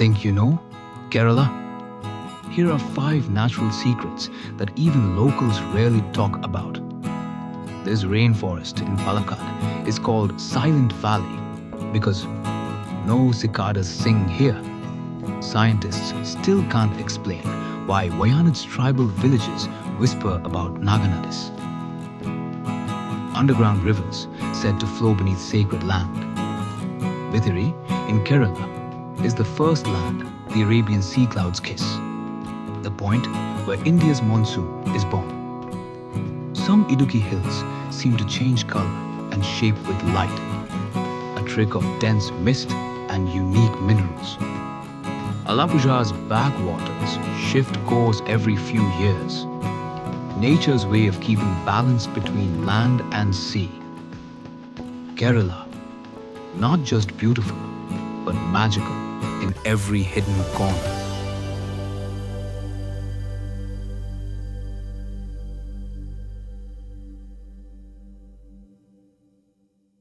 Think you know Kerala? Here are 5 natural secrets that even locals rarely talk about. This rainforest in Palakkad is called Silent Valley because no cicadas sing here. Scientists still can't explain why Wayanad's tribal villages whisper about Naganadis, underground rivers said to flow beneath sacred land. Bithiri in Kerala is the first land the Arabian Sea clouds kiss, the point where India's monsoon is born. Some Idukki hills seem to change color and shape with light, a trick of dense mist and unique minerals. Alappuzha's backwaters shift course every few years, nature's way of keeping balance between land and sea. Kerala, not just beautiful, but magical in every hidden corner.